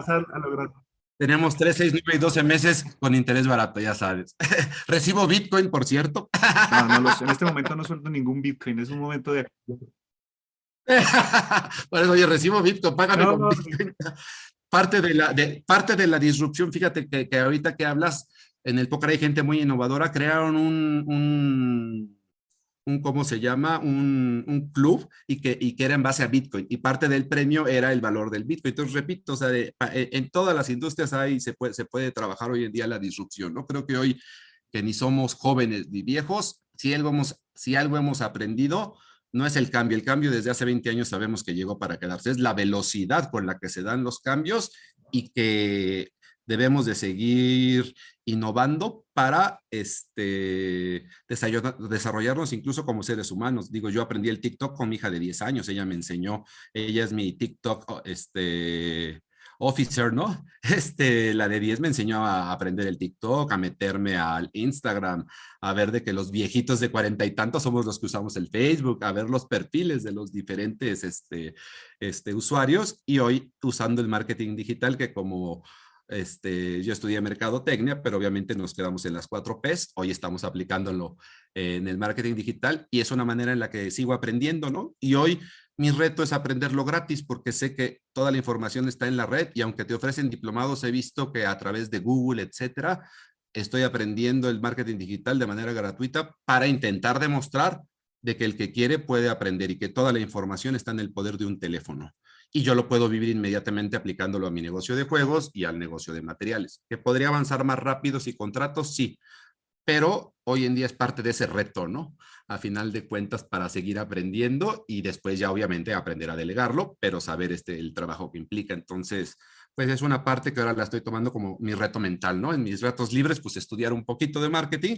a lograr. Tenemos 3, 6, 9 y 12 meses con interés barato, ya sabes. Recibo Bitcoin, por cierto. No, en este momento no suelto ningún Bitcoin, es un momento de... Por eso yo recibo Bitcoin, págame No, con no, Bitcoin. Parte de la disrupción, fíjate que ahorita que hablas, en el póker hay gente muy innovadora, crearon ¿cómo se llama? Un club, y que era en base a Bitcoin, y parte del premio era el valor del Bitcoin. Entonces, repito, o sea, en todas las industrias se puede trabajar hoy en día la disrupción, ¿no? Creo que hoy, que ni somos jóvenes ni viejos, si algo hemos aprendido, no es el cambio desde hace 20 años sabemos que llegó para quedarse, es la velocidad con la que se dan los cambios, y que debemos de seguir innovando para desarrollarnos incluso como seres humanos. Digo, yo aprendí el TikTok con mi hija de 10 años, ella me enseñó, ella es mi TikTok officer, ¿no? La de 10 me enseñó a aprender el TikTok, a meterme al Instagram, a ver de que los viejitos de 40 y tantos somos los que usamos el Facebook, a ver los perfiles de los diferentes usuarios, y hoy usando el marketing digital, que como yo estudié mercadotecnia, pero obviamente nos quedamos en las 4 Ps. Hoy estamos aplicándolo en el marketing digital, y es una manera en la que sigo aprendiendo, ¿no? Y hoy mi reto es aprenderlo gratis, porque sé que toda la información está en la red, y aunque te ofrecen diplomados, he visto que a través de Google, etcétera, estoy aprendiendo el marketing digital de manera gratuita para intentar demostrar de que el que quiere puede aprender, y que toda la información está en el poder de un teléfono. Y yo lo puedo vivir inmediatamente aplicándolo a mi negocio de juegos y al negocio de materiales. ¿Que podría avanzar más rápido si contrato? Sí, pero hoy en día es parte de ese reto, ¿no? A final de cuentas, para seguir aprendiendo, y después ya obviamente aprender a delegarlo, pero saber el trabajo que implica. Entonces, pues es una parte que ahora la estoy tomando como mi reto mental, ¿no? En mis ratos libres, pues estudiar un poquito de marketing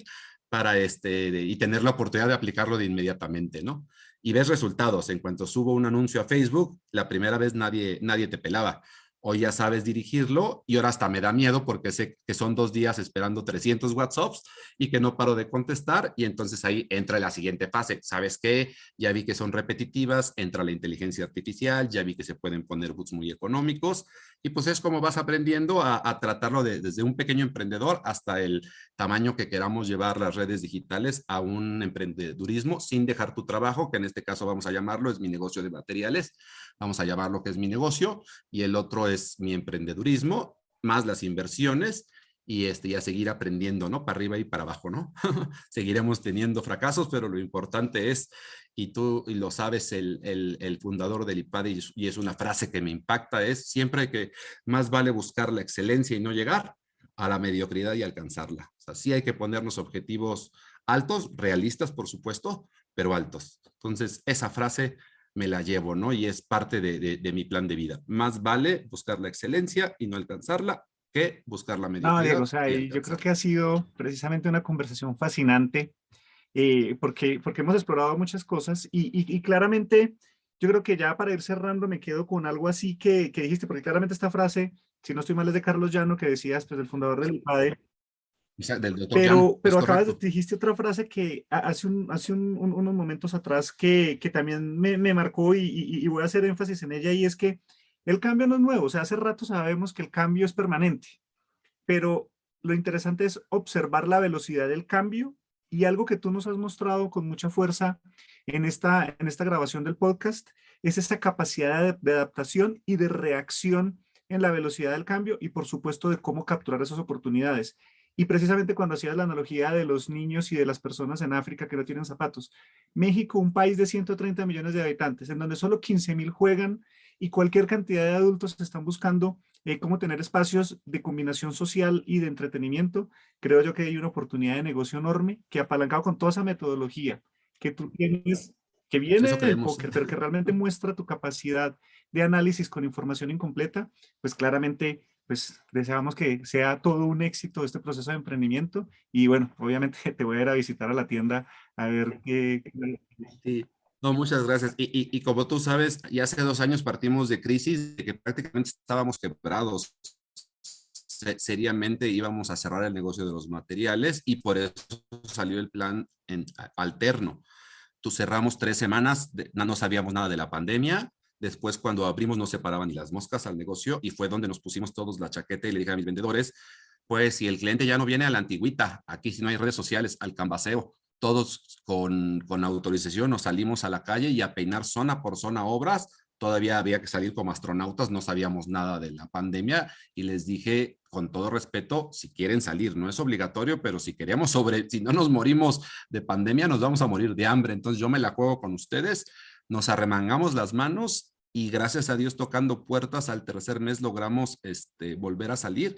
para y tener la oportunidad de aplicarlo de inmediatamente, ¿no? Y ves resultados. En cuanto subo un anuncio a Facebook, la primera vez nadie te pelaba. Hoy ya sabes dirigirlo, y ahora hasta me da miedo porque sé que son 2 días esperando 300 WhatsApps y que no paro de contestar, y entonces ahí entra la siguiente fase. ¿Sabes qué? Ya vi que son repetitivas, entra la inteligencia artificial, ya vi que se pueden poner bots muy económicos, y pues es como vas aprendiendo a tratarlo desde un pequeño emprendedor hasta el tamaño que queramos llevar las redes digitales a un emprendedurismo sin dejar tu trabajo, que en este caso vamos a llamarlo, es mi negocio de materiales, vamos a llamarlo que es mi negocio, y el otro es mi emprendedurismo, más las inversiones, y a seguir aprendiendo, ¿no? Para arriba y para abajo, ¿no? Seguiremos teniendo fracasos, pero lo importante es, y tú y lo sabes, el fundador del IPAD, y es una frase que me impacta, es siempre que más vale buscar la excelencia y no llegar a la mediocridad y alcanzarla. O sea, sí hay que ponernos objetivos altos, realistas, por supuesto, pero altos. Entonces, esa frase me la llevo, ¿no? Y es parte de mi plan de vida. Más vale buscar la excelencia y no alcanzarla que buscar la No, Diego, o mediocridad sea, y y yo creo que alcanzarla. ha sido precisamente una conversación fascinante porque hemos explorado muchas cosas y claramente yo creo que ya para ir cerrando me quedo con algo así que dijiste, porque claramente esta frase, si no estoy mal, es de Carlos Llano, que decías, pues el fundador del IPADE, O sea, del doctor Jan, es pero acabas de, correcto. dijiste otra frase que unos momentos atrás que también me marcó y voy a hacer énfasis en ella y es que el cambio no es nuevo, o sea, hace rato sabemos que el cambio es permanente, pero lo interesante es observar la velocidad del cambio y algo que tú nos has mostrado con mucha fuerza en esta grabación del podcast es esa capacidad de adaptación y de reacción en la velocidad del cambio y por supuesto de cómo capturar esas oportunidades. Y precisamente cuando hacías la analogía de los niños y de las personas en África que no tienen zapatos, México, un país de 130 millones de habitantes, en donde solo 15.000 juegan y cualquier cantidad de adultos están buscando cómo tener espacios de combinación social y de entretenimiento, creo yo que hay una oportunidad de negocio enorme que apalancado con toda esa metodología que tú tienes, que viene Eso del creemos. póker, pero que realmente muestra tu capacidad de análisis con información incompleta, pues claramente, pues deseamos que sea todo un éxito este proceso de emprendimiento y bueno, obviamente te voy a ir a visitar a la tienda a ver qué. Sí. No, muchas gracias. Y como tú sabes, ya hace 2 años partimos de crisis, de que prácticamente estábamos quebrados. Seriamente íbamos a cerrar el negocio de los materiales y por eso salió el plan alterno. Tú cerramos 3 semanas, no sabíamos nada de la pandemia. Después, cuando abrimos, no se paraban ni las moscas al negocio y fue donde nos pusimos todos la chaqueta y le dije a mis vendedores, pues si el cliente ya no viene a la antigüita, aquí si no hay redes sociales, al canvaseo, todos con autorización nos salimos a la calle y a peinar zona por zona obras. Todavía había que salir como astronautas, no sabíamos nada de la pandemia y les dije con todo respeto, si quieren salir, no es obligatorio, pero si queremos si no nos morimos de pandemia, nos vamos a morir de hambre. Entonces yo me la juego con ustedes, nos arremangamos las manos y gracias a Dios tocando puertas al tercer mes logramos volver a salir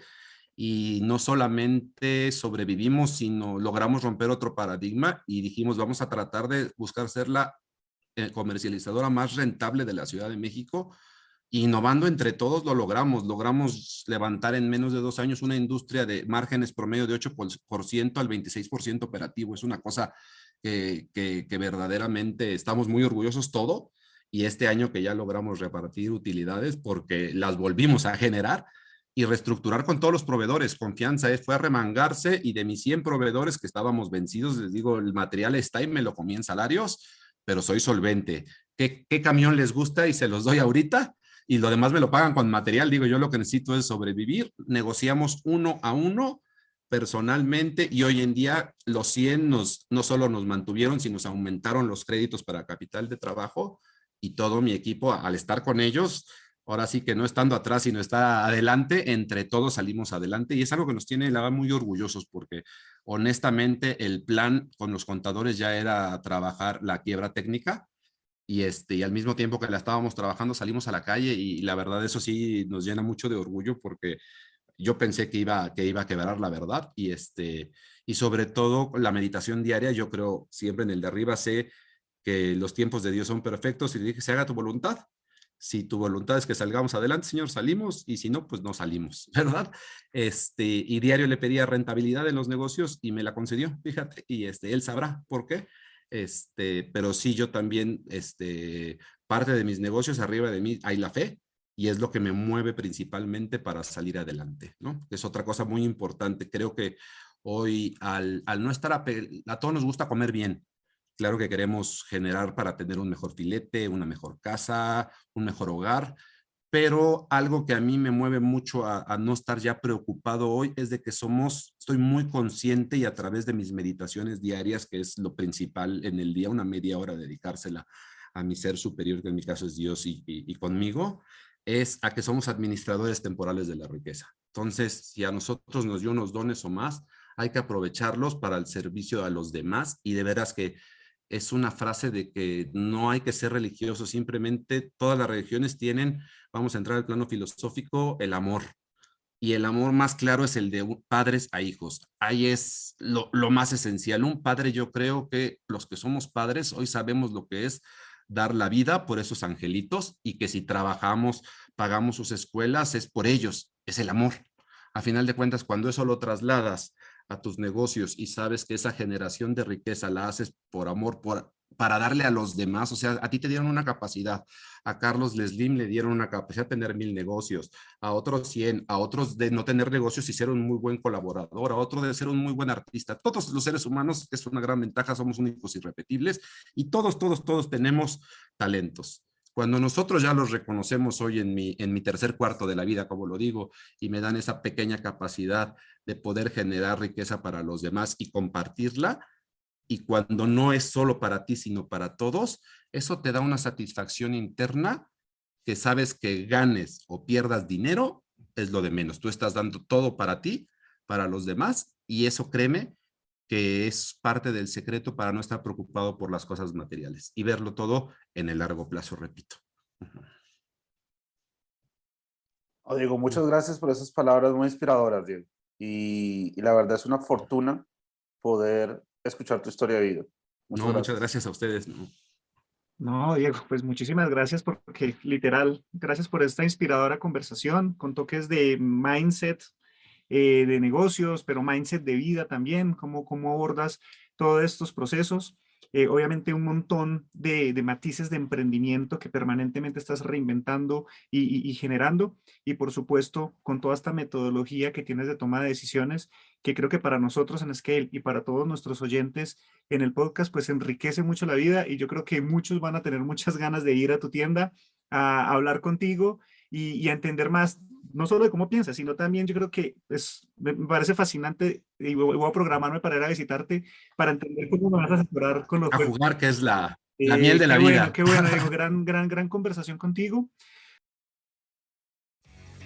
y no solamente sobrevivimos, sino logramos romper otro paradigma y dijimos, vamos a tratar de buscar ser la comercializadora más rentable de la Ciudad de México. Innovando entre todos lo logramos levantar en menos de 2 años una industria de márgenes promedio de 8% al 26% operativo. Es una cosa que verdaderamente estamos muy orgullosos todo y este año que ya logramos repartir utilidades porque las volvimos a generar y reestructurar con todos los proveedores. Confianza fue a remangarse y de mis 100 proveedores que estábamos vencidos, les digo, el material está y me lo comí en salarios, pero soy solvente. ¿Qué camión les gusta? Y se los doy ahorita y lo demás me lo pagan con material. Digo, yo lo que necesito es sobrevivir. Negociamos uno a uno personalmente y hoy en día los 100 no solo nos mantuvieron, sino nos aumentaron los créditos para capital de trabajo y todo mi equipo al estar con ellos ahora sí que no estando atrás, sino está adelante, entre todos salimos adelante y es algo que nos tiene, la verdad, muy orgullosos porque honestamente el plan con los contadores ya era trabajar la quiebra técnica y al mismo tiempo que la estábamos trabajando salimos a la calle y la verdad eso sí nos llena mucho de orgullo porque yo pensé que iba a quebrar la verdad y sobre todo la meditación diaria, yo creo siempre en el de arriba sé que los tiempos de Dios son perfectos y le dije, se haga tu voluntad. Si tu voluntad es que salgamos adelante, Señor, salimos, y si no, pues no salimos, ¿verdad? Y diario le pedía rentabilidad en los negocios y me la concedió, fíjate, y él sabrá por qué. Pero sí, yo también, parte de mis negocios arriba de mí hay la fe y es lo que me mueve principalmente para salir adelante, ¿no? Es otra cosa muy importante. Creo que hoy al no estar a todos nos gusta comer bien. Claro que queremos generar para tener un mejor filete, una mejor casa, un mejor hogar, pero algo que a mí me mueve mucho a no estar ya preocupado hoy es de que estoy muy consciente y a través de mis meditaciones diarias, que es lo principal en el día, una media hora dedicársela a mi ser superior, que en mi caso es Dios y conmigo, es a que somos administradores temporales de la riqueza. Entonces, si a nosotros nos dio unos dones o más, hay que aprovecharlos para el servicio a los demás y de veras que es una frase de que no hay que ser religioso, simplemente todas las religiones tienen, vamos a entrar al plano filosófico, el amor. y el amor más claro es el de padres a hijos. Ahí es lo más esencial. Un padre, yo creo que los que somos padres hoy sabemos lo que es dar la vida por esos angelitos y que si trabajamos, pagamos sus escuelas, es por ellos, es el amor. A final de cuentas, cuando eso lo trasladas a tus negocios y sabes que esa generación de riqueza la haces por amor, para darle a los demás, o sea, a ti te dieron una capacidad, a Carlos Slim le dieron una capacidad de tener 1000 negocios, a otros 100, a otros de no tener negocios y ser un muy buen colaborador, a otro de ser un muy buen artista. Todos los seres humanos, es una gran ventaja, somos únicos y irrepetibles y todos tenemos talentos. Cuando nosotros ya los reconocemos hoy en mi tercer cuarto de la vida, como lo digo, y me dan esa pequeña capacidad de poder generar riqueza para los demás y compartirla, y cuando no es solo para ti, sino para todos, eso te da una satisfacción interna que sabes que ganes o pierdas dinero, es lo de menos. Tú estás dando todo para ti, para los demás, y eso créeme que es parte del secreto para no estar preocupado por las cosas materiales y verlo todo en el largo plazo, repito. Diego, muchas gracias por esas palabras muy inspiradoras, Diego. Y la verdad es una fortuna poder escuchar tu historia de vida. Muchas gracias a ustedes. No, Diego, pues muchísimas gracias porque literal, gracias por esta inspiradora conversación con toques de mindset, de negocios, pero mindset de vida también, cómo abordas todos estos procesos. Obviamente un montón de matices de emprendimiento que permanentemente estás reinventando y generando, y por supuesto con toda esta metodología que tienes de toma de decisiones, que creo que para nosotros en Scale y para todos nuestros oyentes en el podcast, pues enriquece mucho la vida, y yo creo que muchos van a tener muchas ganas de ir a tu tienda a hablar contigo y a entender más, no solo de cómo piensas, sino también yo creo que me parece fascinante y voy a programarme para ir a visitarte para entender cómo me vas a asesorar con los A juegos. jugar, que es la miel de la vida. Qué bueno, Diego, gran conversación contigo.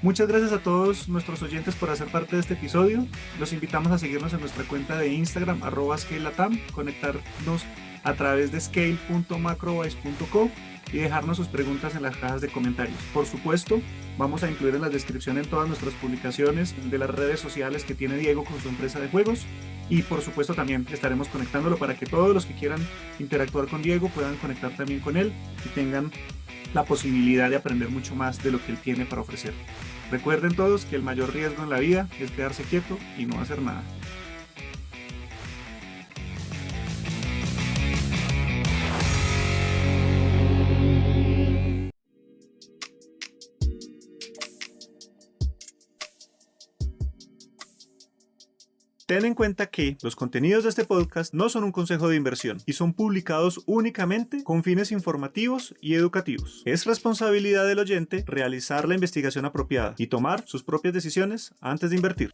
Muchas gracias a todos nuestros oyentes por hacer parte de este episodio. Los invitamos a seguirnos en nuestra cuenta de Instagram, @scalelatam, conectarnos a través de scale.macrovise.co y dejarnos sus preguntas en las cajas de comentarios. Por supuesto, vamos a incluir en la descripción en todas nuestras publicaciones de las redes sociales que tiene Diego con su empresa de juegos, y por supuesto también estaremos conectándolo para que todos los que quieran interactuar con Diego puedan conectar también con él y tengan la posibilidad de aprender mucho más de lo que él tiene para ofrecer. Recuerden todos que el mayor riesgo en la vida es quedarse quieto y no hacer nada. Ten en cuenta que los contenidos de este podcast no son un consejo de inversión y son publicados únicamente con fines informativos y educativos. Es responsabilidad del oyente realizar la investigación apropiada y tomar sus propias decisiones antes de invertir.